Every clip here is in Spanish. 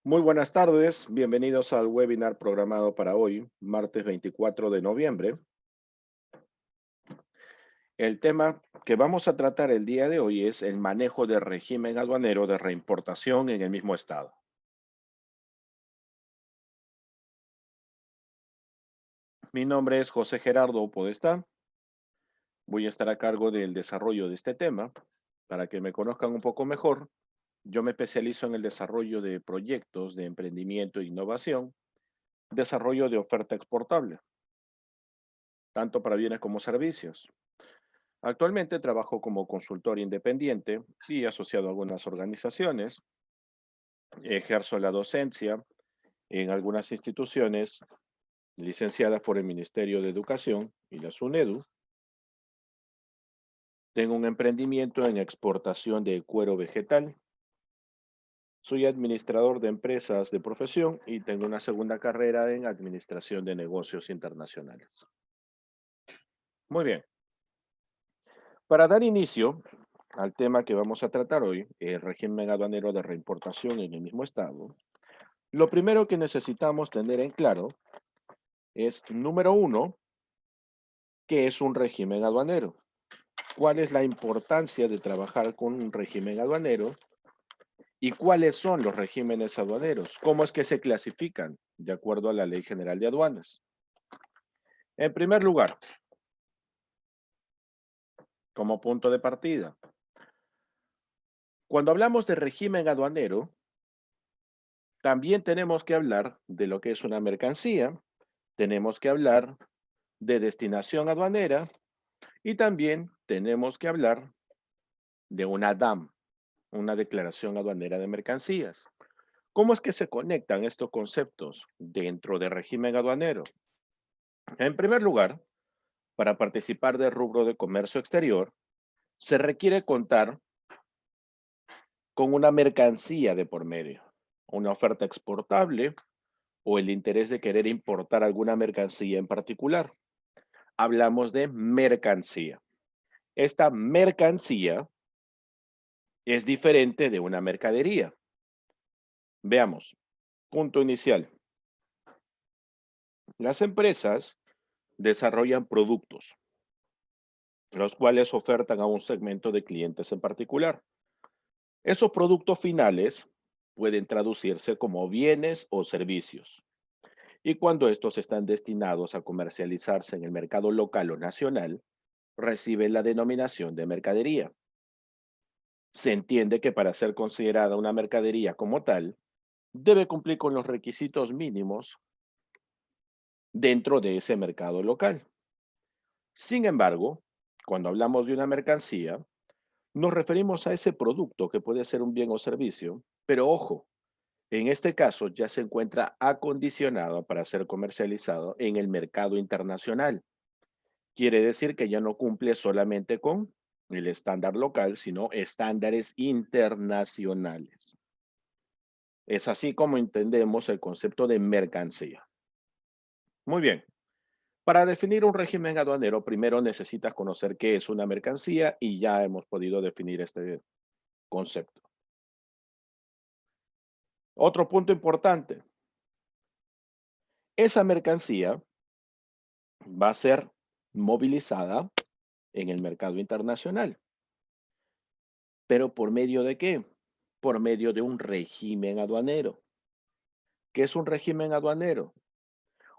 Muy buenas tardes, bienvenidos al webinar programado para hoy, martes 24 de noviembre. El tema que vamos a tratar el día de hoy es el manejo del régimen aduanero de reimportación en el mismo estado. Mi nombre es José Gerardo Podestá. Voy a estar a cargo del desarrollo de este tema. Para que me conozcan un poco mejor, yo me especializo en el desarrollo de proyectos de emprendimiento e innovación, desarrollo de oferta exportable, tanto para bienes como servicios. Actualmente trabajo como consultor independiente y asociado a algunas organizaciones. Ejerzo la docencia en algunas instituciones licenciadas por el Ministerio de Educación y la SUNEDU. Tengo un emprendimiento en exportación de cuero vegetal. Soy administrador de empresas de profesión y tengo una segunda carrera en administración de negocios internacionales. Muy bien. Para dar inicio al tema que vamos a tratar hoy, el régimen aduanero de reimportación en el mismo estado, lo primero que necesitamos tener en claro es, número uno, ¿qué es un régimen aduanero? ¿Cuál es la importancia de trabajar con un régimen aduanero? ¿Y cuáles son los regímenes aduaneros? ¿Cómo es que se clasifican de acuerdo a la Ley General de Aduanas? En primer lugar, como punto de partida, cuando hablamos de régimen aduanero, también tenemos que hablar de lo que es una mercancía, tenemos que hablar de destinación aduanera y también tenemos que hablar de una DAM, una declaración aduanera de mercancías. ¿Cómo es que se conectan estos conceptos dentro del régimen aduanero? En primer lugar, para participar del rubro de comercio exterior, se requiere contar con una mercancía de por medio, una oferta exportable o el interés de querer importar alguna mercancía en particular. Hablamos de mercancía. Esta mercancía es diferente de una mercadería. Veamos, punto inicial. Las empresas desarrollan productos, los cuales ofertan a un segmento de clientes en particular. Esos productos finales pueden traducirse como bienes o servicios. Y cuando estos están destinados a comercializarse en el mercado local o nacional, reciben la denominación de mercadería. Se entiende que para ser considerada una mercadería como tal, debe cumplir con los requisitos mínimos dentro de ese mercado local. Sin embargo, cuando hablamos de una mercancía, nos referimos a ese producto que puede ser un bien o servicio, pero ojo, en este caso ya se encuentra acondicionado para ser comercializado en el mercado internacional. Quiere decir que ya no cumple solamente con el estándar local, sino estándares internacionales. Es así como entendemos el concepto de mercancía. Muy bien. Para definir un régimen aduanero, primero necesitas conocer qué es una mercancía y ya hemos podido definir este concepto. Otro punto importante, esa mercancía va a ser movilizada en el mercado internacional. ¿Pero por medio de qué? Por medio de un régimen aduanero. ¿Qué es un régimen aduanero?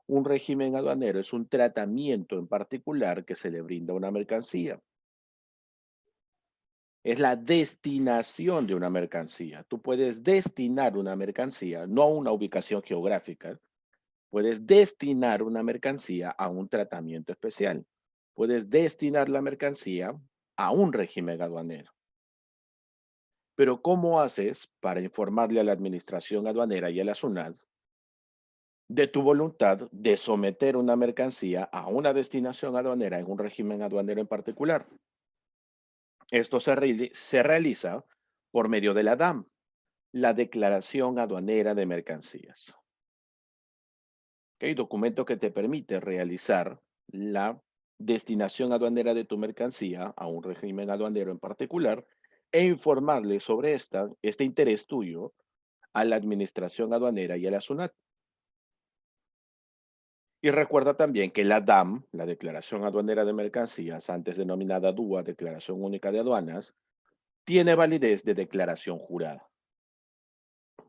Un régimen aduanero es un tratamiento en particular que se le brinda a una mercancía. Es la destinación de una mercancía. Tú puedes destinar una mercancía, no a una ubicación geográfica. Puedes destinar una mercancía a un tratamiento especial. Puedes destinar la mercancía a un régimen aduanero. Pero ¿cómo haces para informarle a la administración aduanera y a la SUNAT de tu voluntad de someter una mercancía a una destinación aduanera en un régimen aduanero en particular? Esto se realiza por medio de la DAM, la Declaración Aduanera de Mercancías. ¿Ok? Documento que te permite realizar la destinación aduanera de tu mercancía a un régimen aduanero en particular e informarle sobre este interés tuyo a la Administración Aduanera y a la SUNAT. Y recuerda también que la DAM, la Declaración Aduanera de Mercancías, antes denominada DUA, Declaración Única de Aduanas, tiene validez de declaración jurada.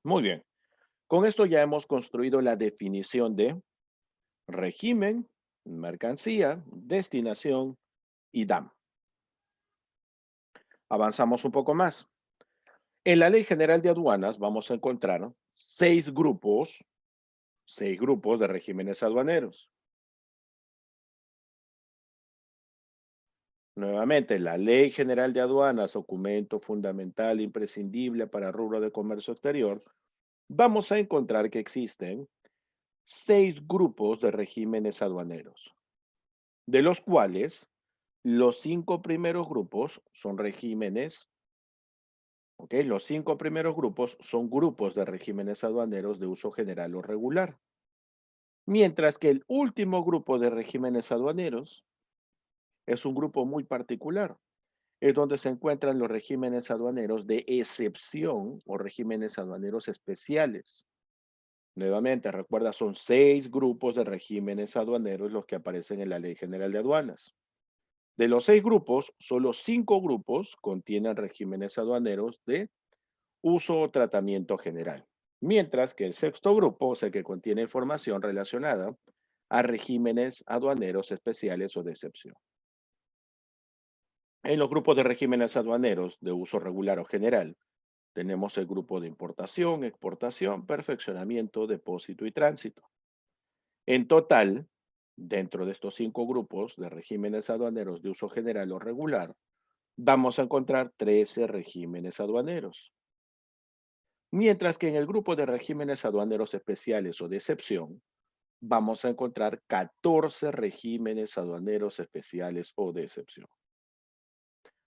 Muy bien, con esto ya hemos construido la definición de régimen, mercancía, destinación y DAM. Avanzamos un poco más. En la Ley General de Aduanas vamos a encontrar seis grupos de regímenes aduaneros. Nuevamente, la Ley General de Aduanas, documento fundamental imprescindible para el rubro de comercio exterior, vamos a encontrar que existen seis grupos de regímenes aduaneros, de los cuales los cinco primeros grupos son regímenes, ¿ok? Los cinco primeros grupos son grupos de regímenes aduaneros de uso general o regular, mientras que el último grupo de regímenes aduaneros es un grupo muy particular. Es donde se encuentran los regímenes aduaneros de excepción o regímenes aduaneros especiales. Nuevamente, recuerda, son seis grupos de regímenes aduaneros los que aparecen en la Ley General de Aduanas. De los seis grupos, solo cinco grupos contienen regímenes aduaneros de uso o tratamiento general, mientras que el sexto grupo es el que contiene información relacionada a regímenes aduaneros especiales o de excepción. En los grupos de regímenes aduaneros de uso regular o general, tenemos el grupo de importación, exportación, perfeccionamiento, depósito y tránsito. En total, dentro de estos cinco grupos de regímenes aduaneros de uso general o regular, vamos a encontrar 13 regímenes aduaneros. Mientras que en el grupo de regímenes aduaneros especiales o de excepción, vamos a encontrar 14 regímenes aduaneros especiales o de excepción.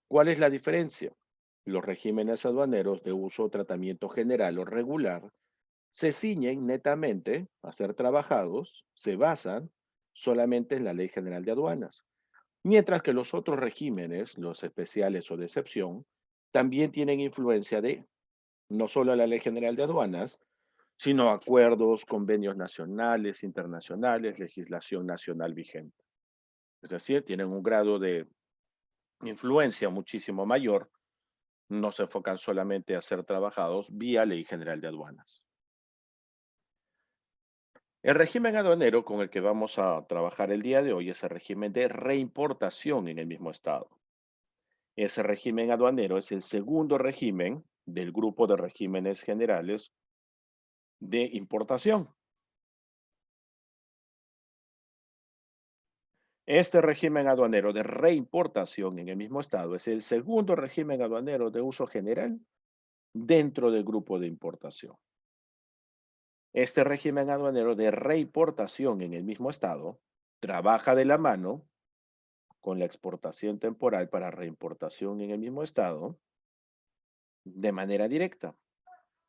¿Cuál es la diferencia? Los regímenes aduaneros de uso o tratamiento general o regular se ciñen netamente a ser trabajados, se basan solamente en la Ley General de Aduanas, mientras que los otros regímenes, los especiales o de excepción, también tienen influencia de no solo la Ley General de Aduanas, sino acuerdos, convenios nacionales, internacionales, legislación nacional vigente. Es decir, tienen un grado de influencia muchísimo mayor, no se enfocan solamente a ser trabajados vía Ley General de Aduanas. El régimen aduanero con el que vamos a trabajar el día de hoy es el régimen de reimportación en el mismo estado. Ese régimen aduanero es el segundo régimen del grupo de regímenes generales de importación. Este régimen aduanero de reimportación en el mismo estado es el segundo régimen aduanero de uso general dentro del grupo de importación. Este régimen aduanero de reimportación en el mismo estado trabaja de la mano con la exportación temporal para reimportación en el mismo estado de manera directa.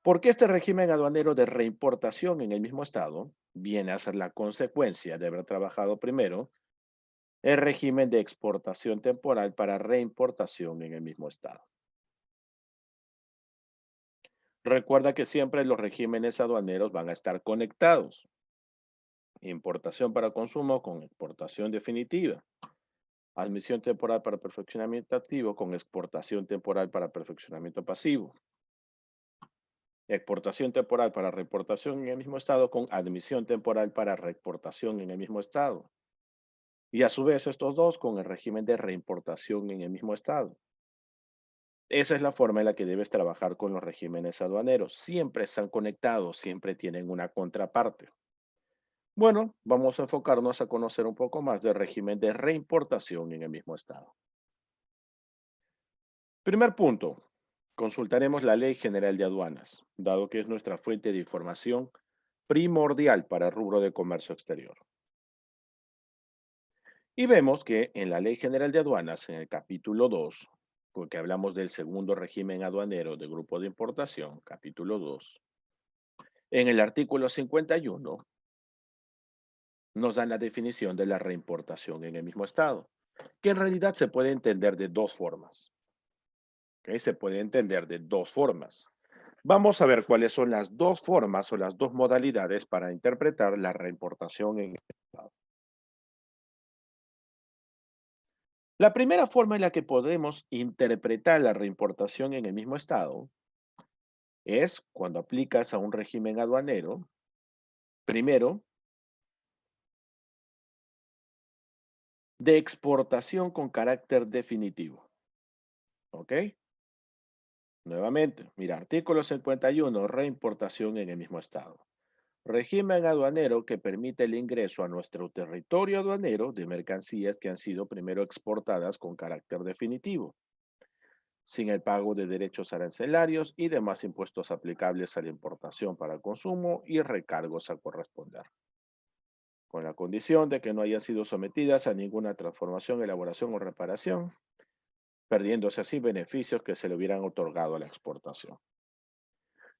Porque este régimen aduanero de reimportación en el mismo estado viene a ser la consecuencia de haber trabajado primero el régimen de exportación temporal para reimportación en el mismo estado. Recuerda que siempre los regímenes aduaneros van a estar conectados. Importación para consumo con exportación definitiva. Admisión temporal para perfeccionamiento activo con exportación temporal para perfeccionamiento pasivo. Exportación temporal para reportación en el mismo estado con admisión temporal para reportación en el mismo estado. Y a su vez estos dos con el régimen de reimportación en el mismo estado. Esa es la forma en la que debes trabajar con los regímenes aduaneros. Siempre están conectados, siempre tienen una contraparte. Bueno, vamos a enfocarnos a conocer un poco más del régimen de reimportación en el mismo estado. Primer punto, consultaremos la Ley General de Aduanas, dado que es nuestra fuente de información primordial para el rubro de comercio exterior. Y vemos que en la Ley General de Aduanas, en el capítulo 2, porque hablamos del segundo régimen aduanero de grupo de importación, capítulo 2, en el artículo 51 nos dan la definición de la reimportación en el mismo estado, que en realidad se puede entender de dos formas. ¿Ok? Se puede entender de dos formas. Vamos a ver cuáles son las dos formas o las dos modalidades para interpretar la reimportación en el Estado. La primera forma en la que podemos interpretar la reimportación en el mismo Estado es cuando aplicas a un régimen aduanero, primero, de exportación con carácter definitivo. ¿Ok? Nuevamente, mira, artículo 51, reimportación en el mismo Estado. Régimen aduanero que permite el ingreso a nuestro territorio aduanero de mercancías que han sido primero exportadas con carácter definitivo, sin el pago de derechos arancelarios y demás impuestos aplicables a la importación para consumo y recargos a corresponder, con la condición de que no hayan sido sometidas a ninguna transformación, elaboración o reparación, perdiéndose así beneficios que se le hubieran otorgado a la exportación.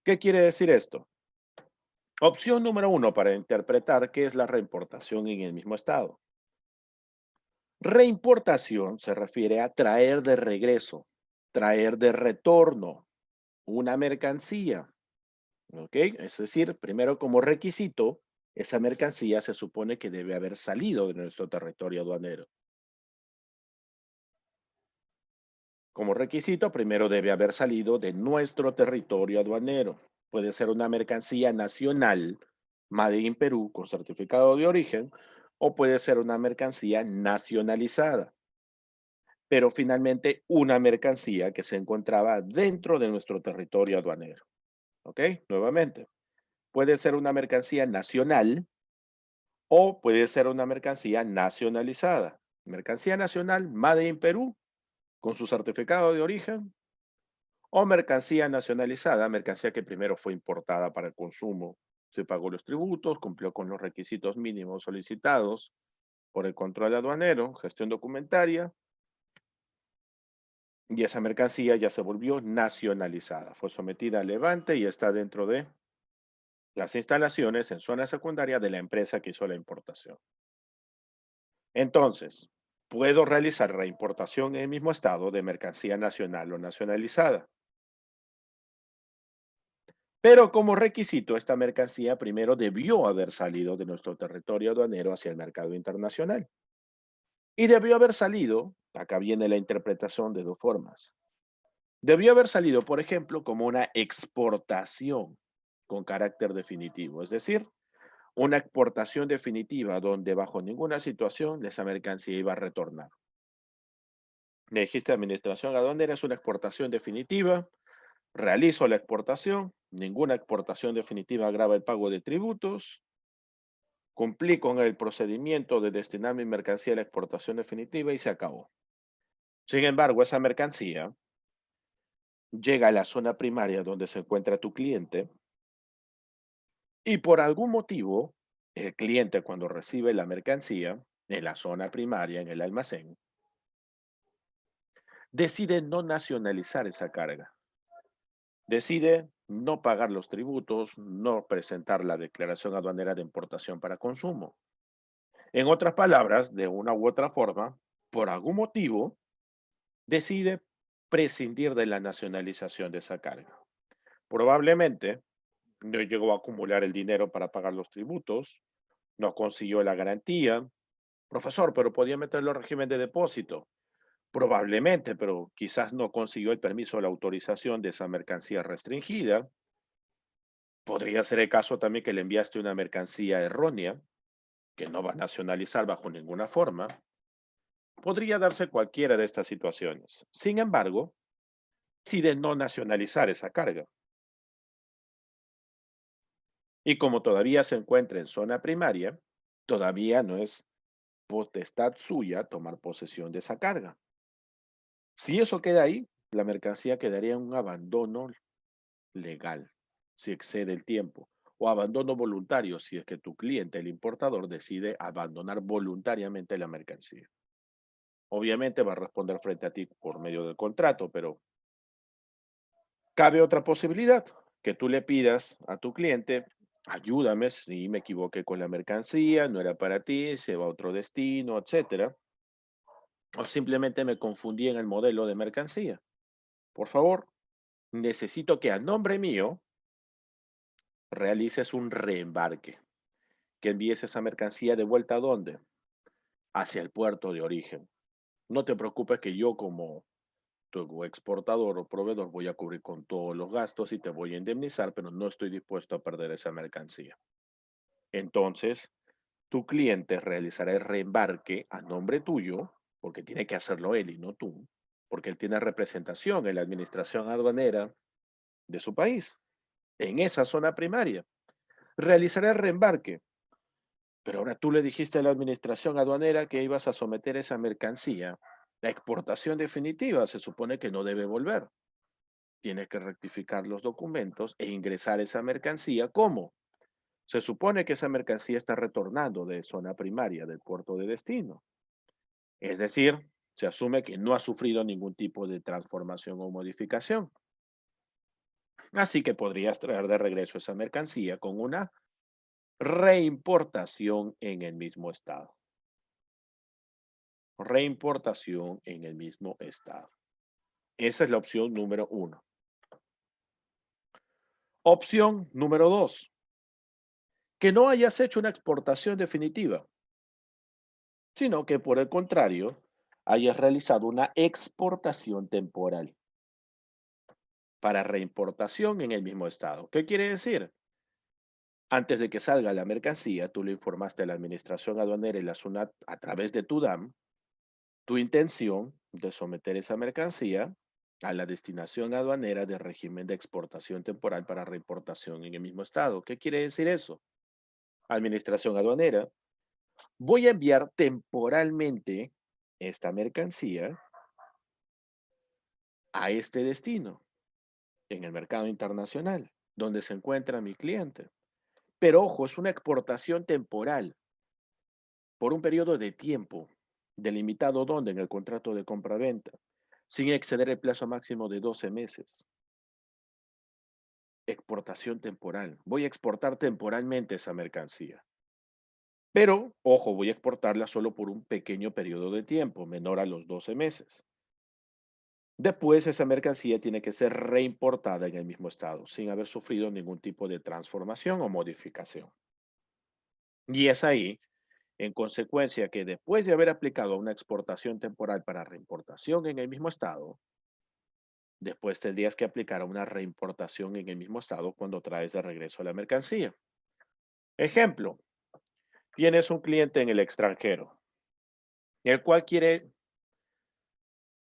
¿Qué quiere decir esto? Opción número uno para interpretar qué es la reimportación en el mismo estado. Reimportación se refiere a traer de regreso, traer de retorno una mercancía, ¿ok? Es decir, primero como requisito, esa mercancía se supone que debe haber salido de nuestro territorio aduanero. Como requisito, primero debe haber salido de nuestro territorio aduanero. Puede ser una mercancía nacional, Made in Perú, con certificado de origen, o puede ser una mercancía nacionalizada, pero finalmente una mercancía que se encontraba dentro de nuestro territorio aduanero. ¿Ok? Nuevamente, puede ser una mercancía nacional o puede ser una mercancía nacionalizada. Mercancía nacional, Made in Perú, con su certificado de origen, o mercancía nacionalizada, mercancía que primero fue importada para el consumo. Se pagó los tributos, cumplió con los requisitos mínimos solicitados por el control aduanero, gestión documentaria, y esa mercancía ya se volvió nacionalizada. Fue sometida al levante y está dentro de las instalaciones en zona secundaria de la empresa que hizo la importación. Entonces, puedo realizar reimportación en el mismo estado de mercancía nacional o nacionalizada. Pero como requisito, esta mercancía primero debió haber salido de nuestro territorio aduanero hacia el mercado internacional. Y debió haber salido, acá viene la interpretación de dos formas. Debió haber salido, por ejemplo, como una exportación con carácter definitivo, es decir, una exportación definitiva donde bajo ninguna situación esa mercancía iba a retornar. Me dijiste administración aduanera es una exportación definitiva, realizo la exportación, ninguna exportación definitiva agrava el pago de tributos, cumplí con el procedimiento de destinar mi mercancía a la exportación definitiva y se acabó. Sin embargo, esa mercancía llega a la zona primaria donde se encuentra tu cliente y por algún motivo, el cliente cuando recibe la mercancía en la zona primaria, en el almacén, decide no nacionalizar esa carga. Decide no pagar los tributos, no presentar la declaración aduanera de importación para consumo. En otras palabras, de una u otra forma, por algún motivo, decide prescindir de la nacionalización de esa carga. Probablemente no llegó a acumular el dinero para pagar los tributos, no consiguió la garantía. Profesor, pero podía meterlo al régimen de depósito. Probablemente, pero quizás no consiguió el permiso o la autorización de esa mercancía restringida. Podría ser el caso también que le enviaste una mercancía errónea, que no va a nacionalizar bajo ninguna forma. Podría darse cualquiera de estas situaciones. Sin embargo, decide no nacionalizar esa carga. Y como todavía se encuentra en zona primaria, todavía no es potestad suya tomar posesión de esa carga. Si eso queda ahí, la mercancía quedaría en un abandono legal, si excede el tiempo, o abandono voluntario, si es que tu cliente, el importador, decide abandonar voluntariamente la mercancía. Obviamente va a responder frente a ti por medio del contrato, pero cabe otra posibilidad, que tú le pidas a tu cliente, ayúdame si me equivoqué con la mercancía, no era para ti, se va a otro destino, etcétera, o simplemente me confundí en el modelo de mercancía. Por favor, necesito que a nombre mío realices un reembarque, que envíes esa mercancía de vuelta a dónde? Hacia el puerto de origen. No te preocupes que yo como tu exportador o proveedor voy a cubrir con todos los gastos y te voy a indemnizar, pero no estoy dispuesto a perder esa mercancía. Entonces, tu cliente realizará el reembarque a nombre tuyo, porque tiene que hacerlo él y no tú, porque él tiene representación en la administración aduanera de su país, en esa zona primaria. Realizará el reembarque, pero ahora tú le dijiste a la administración aduanera que ibas a someter esa mercancía. La exportación definitiva se supone que no debe volver. Tienes que rectificar los documentos e ingresar esa mercancía. ¿Cómo? Se supone que esa mercancía está retornando de zona primaria del puerto de destino. Es decir, se asume que no ha sufrido ningún tipo de transformación o modificación. Así que podrías traer de regreso esa mercancía con una reimportación en el mismo estado. Reimportación en el mismo estado. Esa es la opción número uno. Opción número dos, que no hayas hecho una exportación definitiva, sino que por el contrario, hayas realizado una exportación temporal para reimportación en el mismo estado. ¿Qué quiere decir? Antes de que salga la mercancía, tú le informaste a la Administración Aduanera y la SUNAT a través de tu DAM tu intención de someter esa mercancía a la destinación aduanera de régimen de exportación temporal para reimportación en el mismo estado. ¿Qué quiere decir eso? Administración aduanera, voy a enviar temporalmente esta mercancía a este destino en el mercado internacional, donde se encuentra mi cliente. Pero ojo, es una exportación temporal por un periodo de tiempo delimitado donde en el contrato de compra-venta, sin exceder el plazo máximo de 12 meses. Exportación temporal. Voy a exportar temporalmente esa mercancía. Pero, ojo, voy a exportarla solo por un pequeño periodo de tiempo, menor a los 12 meses. Después, esa mercancía tiene que ser reimportada en el mismo estado, sin haber sufrido ningún tipo de transformación o modificación. Y es ahí, en consecuencia, que después de haber aplicado una exportación temporal para reimportación en el mismo estado, después tendrías que aplicar una reimportación en el mismo estado cuando traes de regreso la mercancía. Ejemplo, tienes un cliente en el extranjero, el cual quiere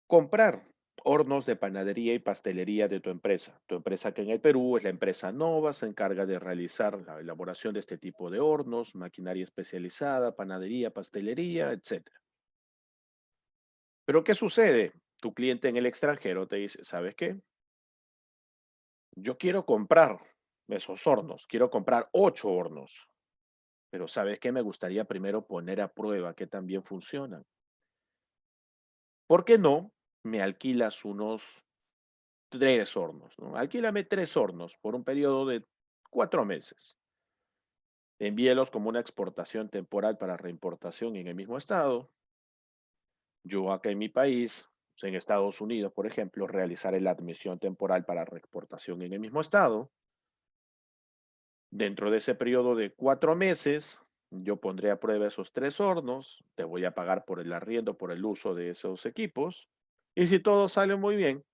comprar hornos de panadería y pastelería de tu empresa. Tu empresa que en el Perú es la empresa Nova, se encarga de realizar la elaboración de este tipo de hornos, maquinaria especializada, panadería, pastelería, etcétera. Pero ¿qué sucede? Tu cliente en el extranjero te dice, ¿sabes qué? Yo quiero comprar esos hornos, quiero comprar 8 hornos, pero ¿sabes qué? Me gustaría primero poner a prueba que también funcionan. ¿Por qué no me alquilas unos 3 hornos, ¿no? Alquílame 3 hornos por un periodo de 4 meses. Envíelos como una exportación temporal para reimportación en el mismo estado. Yo acá en mi país, en Estados Unidos, por ejemplo, realizaré la admisión temporal para reexportación en el mismo estado. Dentro de ese periodo de 4 meses, yo pondré a prueba esos 3 hornos, te voy a pagar por el arriendo, por el uso de esos equipos, y si todo sale muy bien,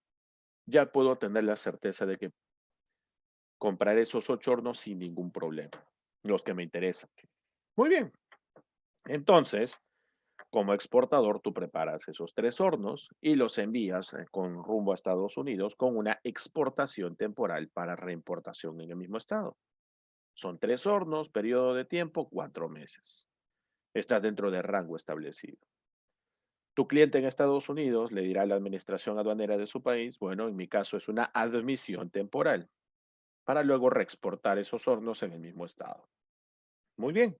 ya puedo tener la certeza de que compraré esos 8 hornos sin ningún problema, los que me interesan. Muy bien, entonces, como exportador, tú preparas esos 3 hornos y los envías con rumbo a Estados Unidos con una exportación temporal para reimportación en el mismo estado. Son 3 hornos, periodo de tiempo, 4 meses. Estás dentro del rango establecido. Tu cliente en Estados Unidos le dirá a la administración aduanera de su país, bueno, en mi caso es una admisión temporal, para luego reexportar esos hornos en el mismo estado. Muy bien,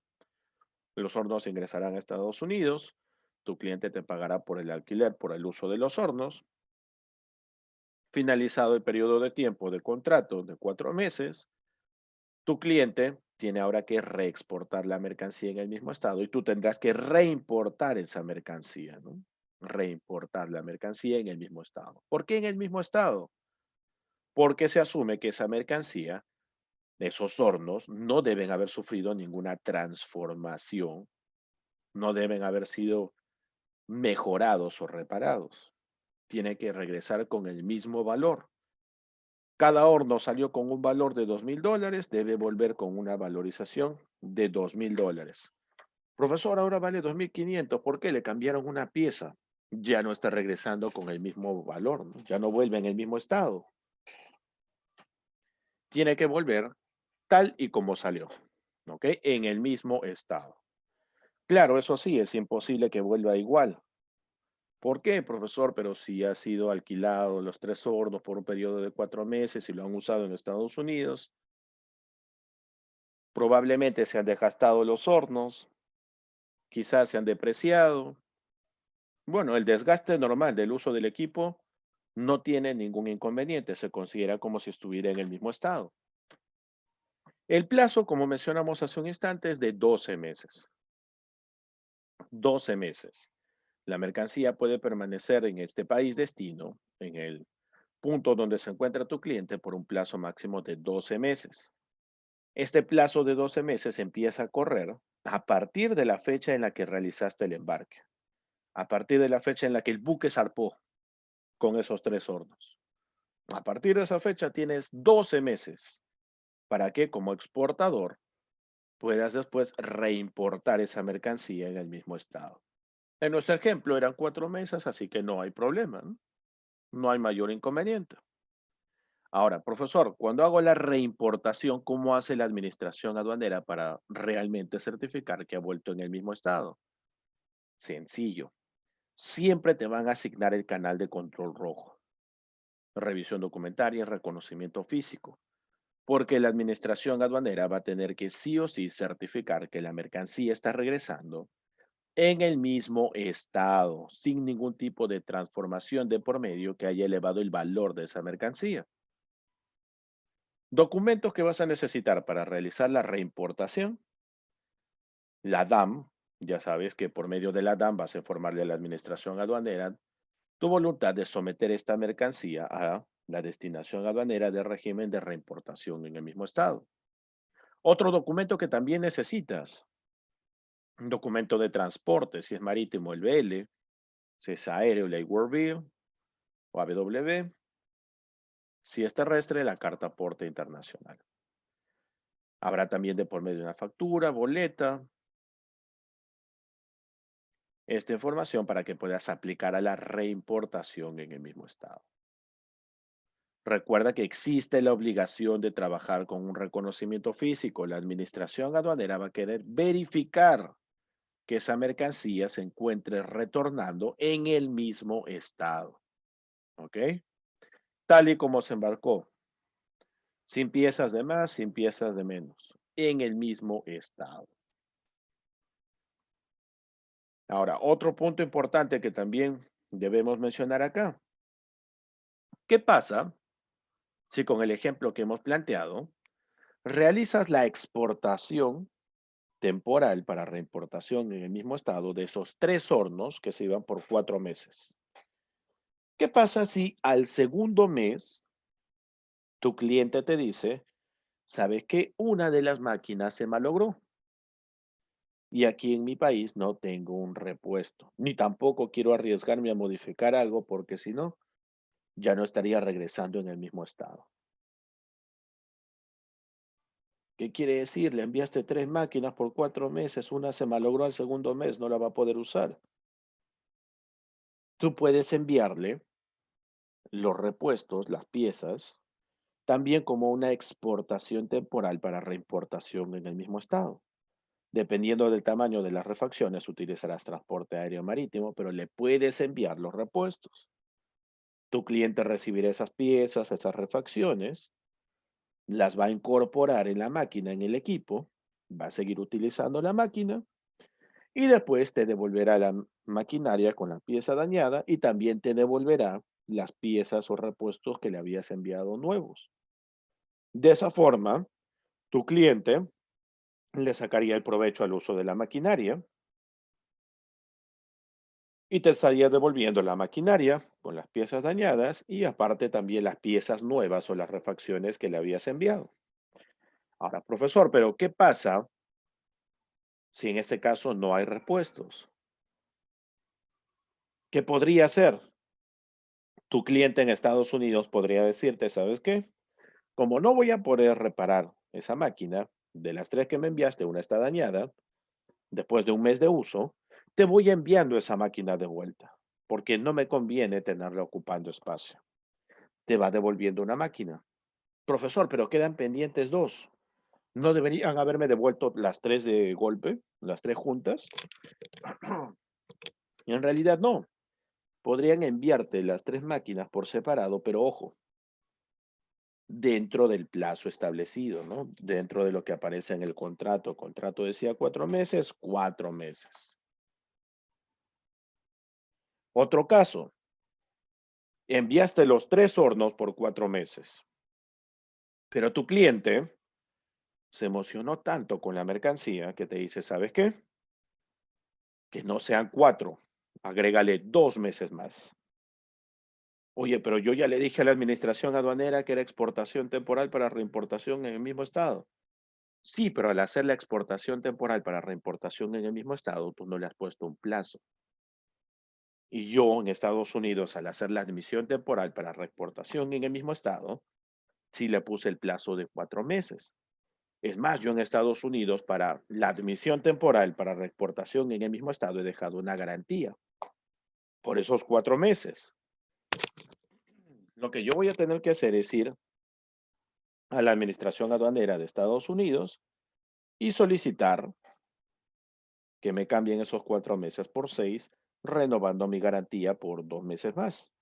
los hornos ingresarán a Estados Unidos, tu cliente te pagará por el alquiler, por el uso de los hornos. Finalizado el periodo de tiempo de contrato de 4 meses, tu cliente tiene ahora que reexportar la mercancía en el mismo estado y tú tendrás que reimportar esa mercancía, ¿no? Reimportar la mercancía en el mismo estado. ¿Por qué en el mismo estado? porque se asume que esa mercancía, esos hornos, no deben haber sufrido ninguna transformación, no deben haber sido mejorados o reparados. Tiene que regresar con el mismo valor. Cada horno salió con un valor de $2,000, debe volver con una valorización de $2,000. Profesor, ahora vale 2,500. ¿Por qué? Le cambiaron una pieza. Ya no está regresando con el mismo valor, ¿no? Ya no vuelve en el mismo estado. Tiene que volver tal y como salió, ¿ok? En el mismo estado. Claro, eso sí, es imposible que vuelva igual. ¿Por qué, profesor? Pero si ha sido alquilado los 3 hornos por un periodo de 4 meses y lo han usado en Estados Unidos, probablemente se han desgastado los hornos, quizás se han depreciado. Bueno, el desgaste normal del uso del equipo no tiene ningún inconveniente, se considera como si estuviera en el mismo estado. El plazo, como mencionamos hace un instante, es de 12 meses. 12 meses. La mercancía puede permanecer en este país destino, en el punto donde se encuentra tu cliente, por un plazo máximo de 12 meses. Este plazo de 12 meses empieza a correr a partir de la fecha en la que realizaste el embarque, a partir de la fecha en la que el buque zarpó con esos 3 hornos. A partir de esa fecha tienes 12 meses para que como exportador puedas después reimportar esa mercancía en el mismo estado. En nuestro ejemplo eran 4 meses, así que no hay problema, ¿no? No hay mayor inconveniente. Ahora, profesor, cuando hago la reimportación, ¿cómo hace la administración aduanera para realmente certificar que ha vuelto en el mismo estado? Sencillo. Siempre te van a asignar el canal de control rojo, revisión documentaria, reconocimiento físico, porque la administración aduanera va a tener que sí o sí certificar que la mercancía está regresando en el mismo estado, sin ningún tipo de transformación de por medio que haya elevado el valor de esa mercancía. Documentos que vas a necesitar para realizar la reimportación. La DAM, ya sabes que por medio de la DAM vas a informarle a la administración aduanera tu voluntad de someter esta mercancía a la destinación aduanera de régimen de reimportación en el mismo estado. Otro documento que también necesitas, un documento de transporte, si es marítimo el BL, si es aéreo la Bill o ABW, si es terrestre la carta aporte internacional. Habrá también de por medio de una factura, boleta, esta información para que puedas aplicar a la reimportación en el mismo estado. Recuerda que existe la obligación de trabajar con un reconocimiento físico. La administración aduanera va a querer verificar que esa mercancía se encuentre retornando en el mismo estado. ¿Ok? Tal y como se embarcó, sin piezas de más, sin piezas de menos, en el mismo estado. Ahora, otro punto importante que también debemos mencionar acá. ¿Qué pasa si con el ejemplo que hemos planteado realizas la exportación temporal para reimportación en el mismo estado de esos 3 hornos que se iban por 4 meses? ¿Qué pasa si al segundo mes tu cliente te dice, sabes que una de las máquinas se malogró y aquí en mi país no tengo un repuesto, ni tampoco quiero arriesgarme a modificar algo porque si no, ya no estaría regresando en el mismo estado? ¿Qué quiere decir? Le enviaste 3 máquinas por 4 meses, una se malogró al segundo mes, no la va a poder usar. Tú puedes enviarle los repuestos, las piezas, también como una exportación temporal para reimportación en el mismo estado. Dependiendo del tamaño de las refacciones, utilizarás transporte aéreo marítimo, pero le puedes enviar los repuestos. Tu cliente recibirá esas piezas, esas refacciones, las va a incorporar en la máquina, en el equipo, va a seguir utilizando la máquina y después te devolverá la maquinaria con la pieza dañada y también te devolverá las piezas o repuestos que le habías enviado nuevos. De esa forma, tu cliente le sacaría el provecho al uso de la maquinaria y te estaría devolviendo la maquinaria con las piezas dañadas y aparte también las piezas nuevas o las refacciones que le habías enviado. Ahora, profesor, pero ¿qué pasa si en este caso no hay repuestos? ¿Qué podría hacer? Tu cliente en Estados Unidos podría decirte, ¿sabes qué? Como no voy a poder reparar esa máquina, de las tres que me enviaste, una está dañada, después de un mes de uso, te voy enviando esa máquina de vuelta, porque no me conviene tenerla ocupando espacio. Te va devolviendo una máquina. Profesor, pero quedan pendientes dos. ¿No deberían haberme devuelto las tres de golpe, las tres juntas? Y en realidad no. Podrían enviarte las tres máquinas por separado, pero ojo, dentro del plazo establecido, ¿no? Dentro de lo que aparece en el contrato. El contrato decía 4 meses, 4 meses. Otro caso, enviaste los tres hornos por 4 meses, pero tu cliente se emocionó tanto con la mercancía que te dice, ¿sabes qué? Que no sean cuatro, agrégale 2 meses más. Oye, pero yo ya le dije a la administración aduanera que era exportación temporal para reimportación en el mismo estado. Sí, pero al hacer la exportación temporal para reimportación en el mismo estado, tú no le has puesto un plazo. Y yo en Estados Unidos, al hacer la admisión temporal para reexportación en el mismo estado, sí le puse el plazo de 4 meses. Es más, yo en Estados Unidos, para la admisión temporal para reexportación en el mismo estado, he dejado una garantía por esos 4 meses. Lo que yo voy a tener que hacer es ir a la Administración Aduanera de Estados Unidos y solicitar que me cambien esos 4 meses por 6, renovando mi garantía por 2 meses más.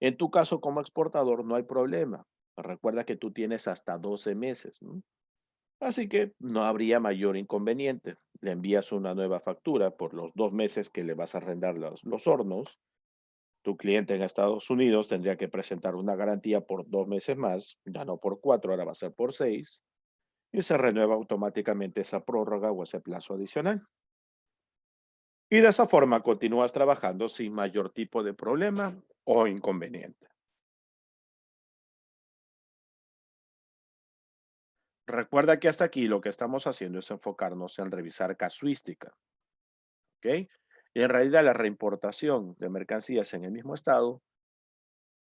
En tu caso, como exportador, no hay problema. Recuerda que tú tienes hasta 12 meses, ¿no? Así que no habría mayor inconveniente. Le envías una nueva factura por los 2 meses que le vas a arrendar los hornos. Tu cliente en Estados Unidos tendría que presentar una garantía por 2 meses más, ya no por 4, ahora va a ser por 6, y se renueva automáticamente esa prórroga o ese plazo adicional. Y de esa forma continúas trabajando sin mayor tipo de problema o inconveniente. Recuerda que hasta aquí lo que estamos haciendo es enfocarnos en revisar casuística, ¿ok? Y en realidad la reimportación de mercancías en el mismo estado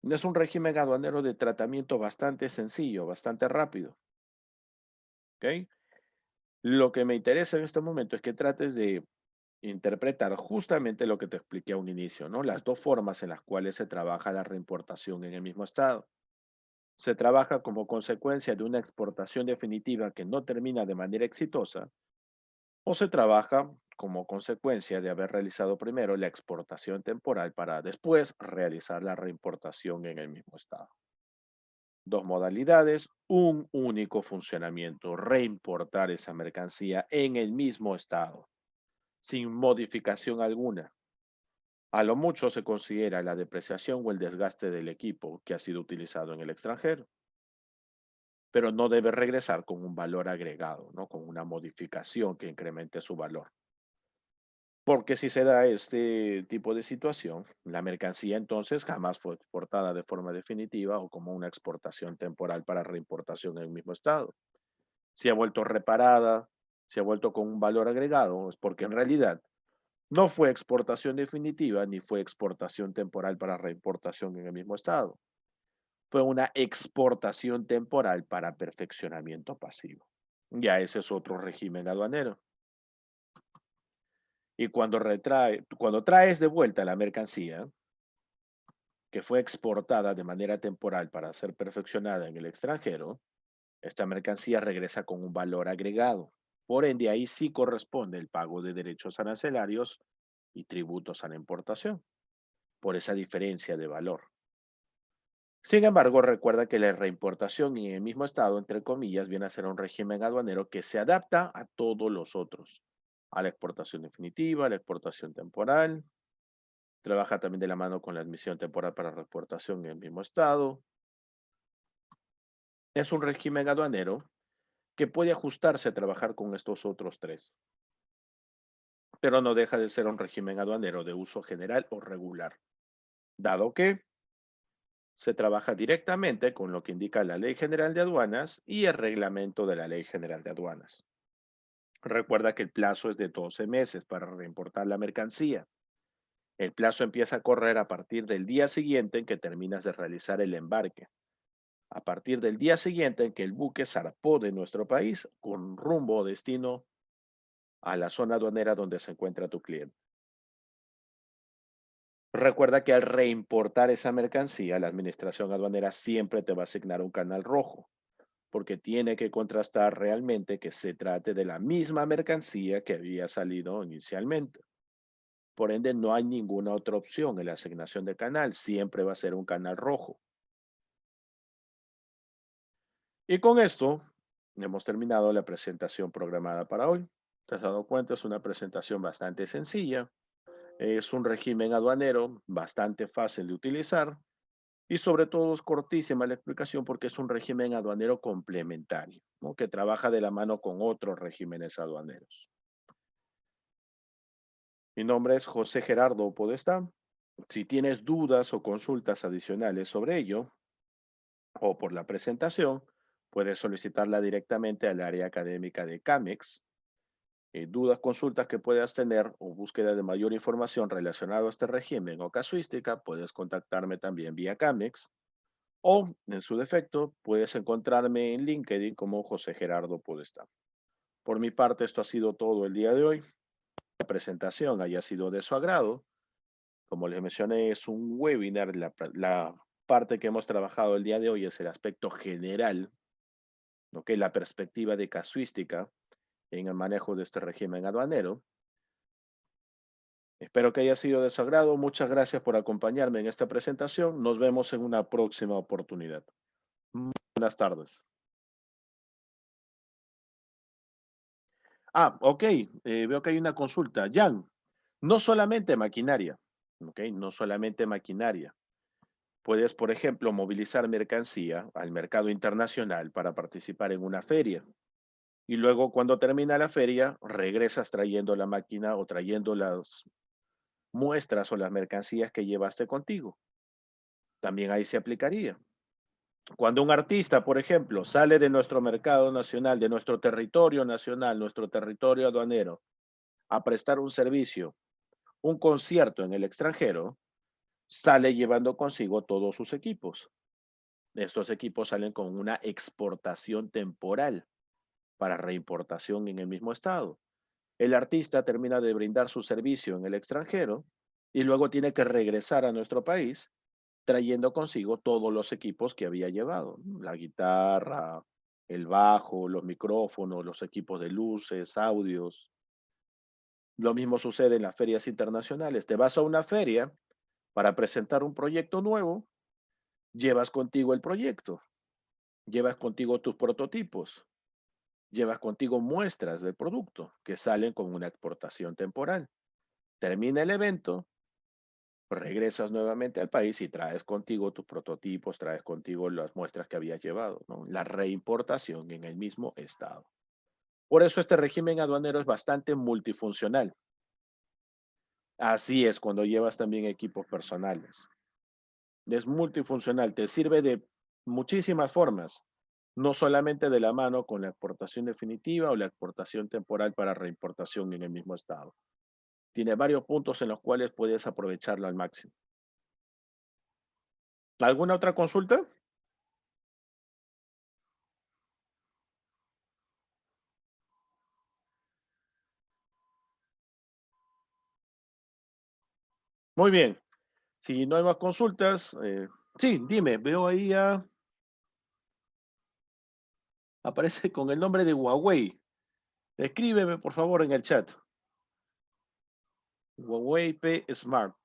es un régimen aduanero de tratamiento bastante sencillo, bastante rápido, ¿ok? Lo que me interesa en este momento es que trates de interpretar justamente lo que te expliqué a un inicio, ¿no? Las dos formas en las cuales se trabaja la reimportación en el mismo estado. Se trabaja como consecuencia de una exportación definitiva que no termina de manera exitosa, o se trabaja como consecuencia de haber realizado primero la exportación temporal para después realizar la reimportación en el mismo estado. Dos modalidades, un único funcionamiento, reimportar esa mercancía en el mismo estado, sin modificación alguna. A lo mucho se considera la depreciación o el desgaste del equipo que ha sido utilizado en el extranjero, pero no debe regresar con un valor agregado, ¿no? Con una modificación que incremente su valor. Porque si se da este tipo de situación, la mercancía entonces jamás fue exportada de forma definitiva o como una exportación temporal para reimportación en el mismo estado. Si ha vuelto reparada, si ha vuelto con un valor agregado, es porque en realidad no fue exportación definitiva ni fue exportación temporal para reimportación en el mismo estado. Fue una exportación temporal para perfeccionamiento pasivo. Ya ese es otro régimen aduanero. Y cuando traes de vuelta la mercancía que fue exportada de manera temporal para ser perfeccionada en el extranjero, esta mercancía regresa con un valor agregado. Por ende, ahí sí corresponde el pago de derechos arancelarios y tributos a la importación, por esa diferencia de valor. Sin embargo, recuerda que la reimportación en el mismo estado, entre comillas, viene a ser un régimen aduanero que se adapta a todos los otros, a la exportación definitiva, a la exportación temporal. Trabaja también de la mano con la admisión temporal para reexportación en el mismo estado. Es un régimen aduanero que puede ajustarse a trabajar con estos otros tres, pero no deja de ser un régimen aduanero de uso general o regular. dado que se trabaja directamente con lo que indica la Ley General de Aduanas y el reglamento de la Ley General de Aduanas. Recuerda que el plazo es de 12 meses para reimportar la mercancía. El plazo empieza a correr a partir del día siguiente en que terminas de realizar el embarque, a partir del día siguiente en que el buque zarpó de nuestro país con rumbo o destino a la zona aduanera donde se encuentra tu cliente. Recuerda que al reimportar esa mercancía, la administración aduanera siempre te va a asignar un canal rojo, porque tiene que contrastar realmente que se trate de la misma mercancía que había salido inicialmente. Por ende, no hay ninguna otra opción en la asignación de canal, siempre va a ser un canal rojo. Y con esto hemos terminado la presentación programada para hoy. Te has dado cuenta, es una presentación bastante sencilla, es un régimen aduanero bastante fácil de utilizar y sobre todo es cortísima la explicación porque es un régimen aduanero complementario, ¿no? Que trabaja de la mano con otros regímenes aduaneros. Mi nombre es José Gerardo Podestá. Si tienes dudas o consultas adicionales sobre ello o por la presentación, puedes solicitarla directamente al área académica de CAMEX. Dudas, consultas que puedas tener o búsqueda de mayor información relacionada a este régimen o casuística, puedes contactarme también vía CAMEX o, en su defecto, puedes encontrarme en LinkedIn como José Gerardo Podestá. Por mi parte, esto ha sido todo el día de hoy. La presentación haya sido de su agrado. Como les mencioné, es un webinar. La parte que hemos trabajado el día de hoy es el aspecto general, lo que es la perspectiva de casuística en el manejo de este régimen aduanero. Espero que haya sido de su agrado. Muchas gracias por acompañarme en esta presentación. Nos vemos en una próxima oportunidad. Buenas tardes. Ok. Veo que hay una consulta. Jan, no solamente maquinaria, ok, no solamente maquinaria. Puedes, por ejemplo, movilizar mercancía al mercado internacional para participar en una feria. Y luego, cuando termina la feria, regresas trayendo la máquina o trayendo las muestras o las mercancías que llevaste contigo. También ahí se aplicaría. Cuando un artista, por ejemplo, sale de nuestro mercado nacional, de nuestro territorio nacional, nuestro territorio aduanero, a prestar un servicio, un concierto en el extranjero, sale llevando consigo todos sus equipos. Estos equipos salen con una exportación temporal para reimportación en el mismo estado. El artista termina de brindar su servicio en el extranjero y luego tiene que regresar a nuestro país trayendo consigo todos los equipos que había llevado, ¿no? La guitarra, el bajo, los micrófonos, los equipos de luces, audios. Lo mismo sucede en las ferias internacionales. Te vas a una feria para presentar un proyecto nuevo, llevas contigo el proyecto, llevas contigo tus prototipos, llevas contigo muestras del producto que salen con una exportación temporal. Termina el evento, regresas nuevamente al país y traes contigo tus prototipos, traes contigo las muestras que habías llevado, ¿no? La reimportación en el mismo estado. Por eso este régimen aduanero es bastante multifuncional. Así es cuando llevas también equipos personales. Es multifuncional, te sirve de muchísimas formas, no solamente de la mano con la exportación definitiva o la exportación temporal para reimportación en el mismo estado. Tiene varios puntos en los cuales puedes aprovecharlo al máximo. ¿Alguna otra consulta? Muy bien. Si no hay más consultas, sí, dime, veo ahí aparece con el nombre de Huawei. Escríbeme por favor en el chat. Huawei P Smart.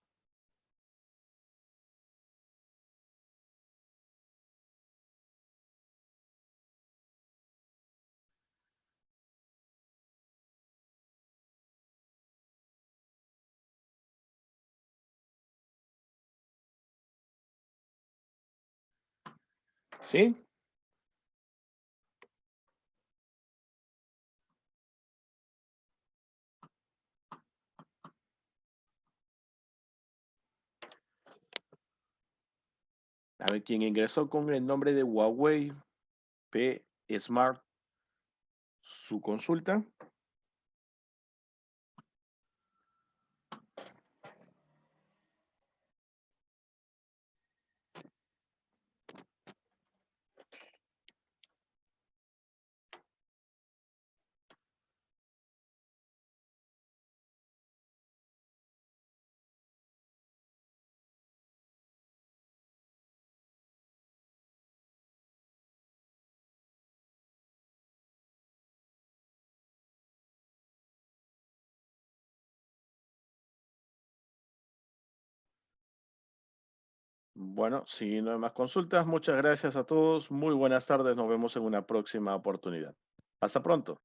¿Sí? A ver, quien ingresó con el nombre de Huawei P Smart, su consulta. Bueno, si no hay más consultas, muchas gracias a todos. Muy buenas tardes. Nos vemos en una próxima oportunidad. Hasta pronto.